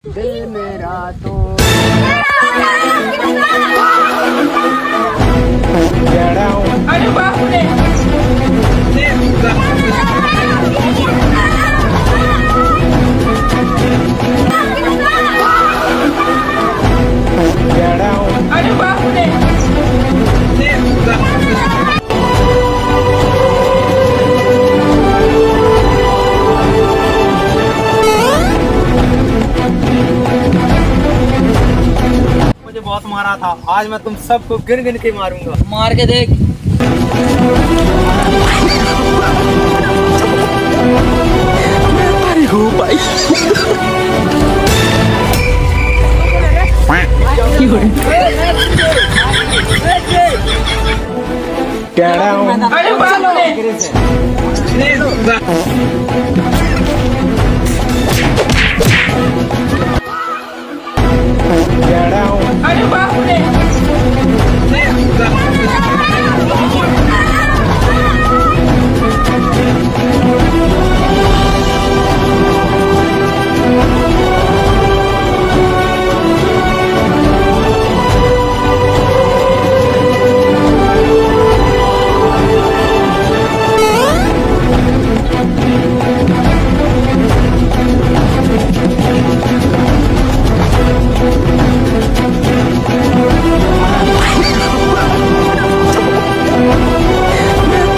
दिल मेरा तो अरे बाप रे अरे बाप रे मुझे बहुत मारा था। आज मैं तुम सबको गिन गिन के मारूंगा। मार के देख। अरे हो भाई अरे बाप रे अरे बाप रे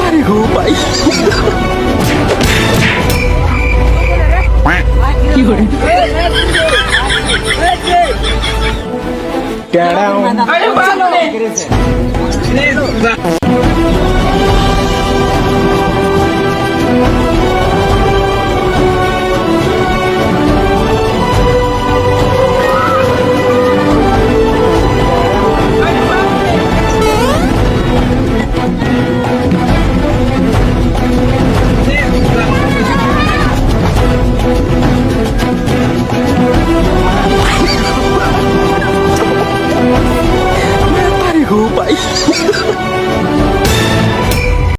अरे हो भाई अरे बाप रे अरे बाप रे अरे हो भाई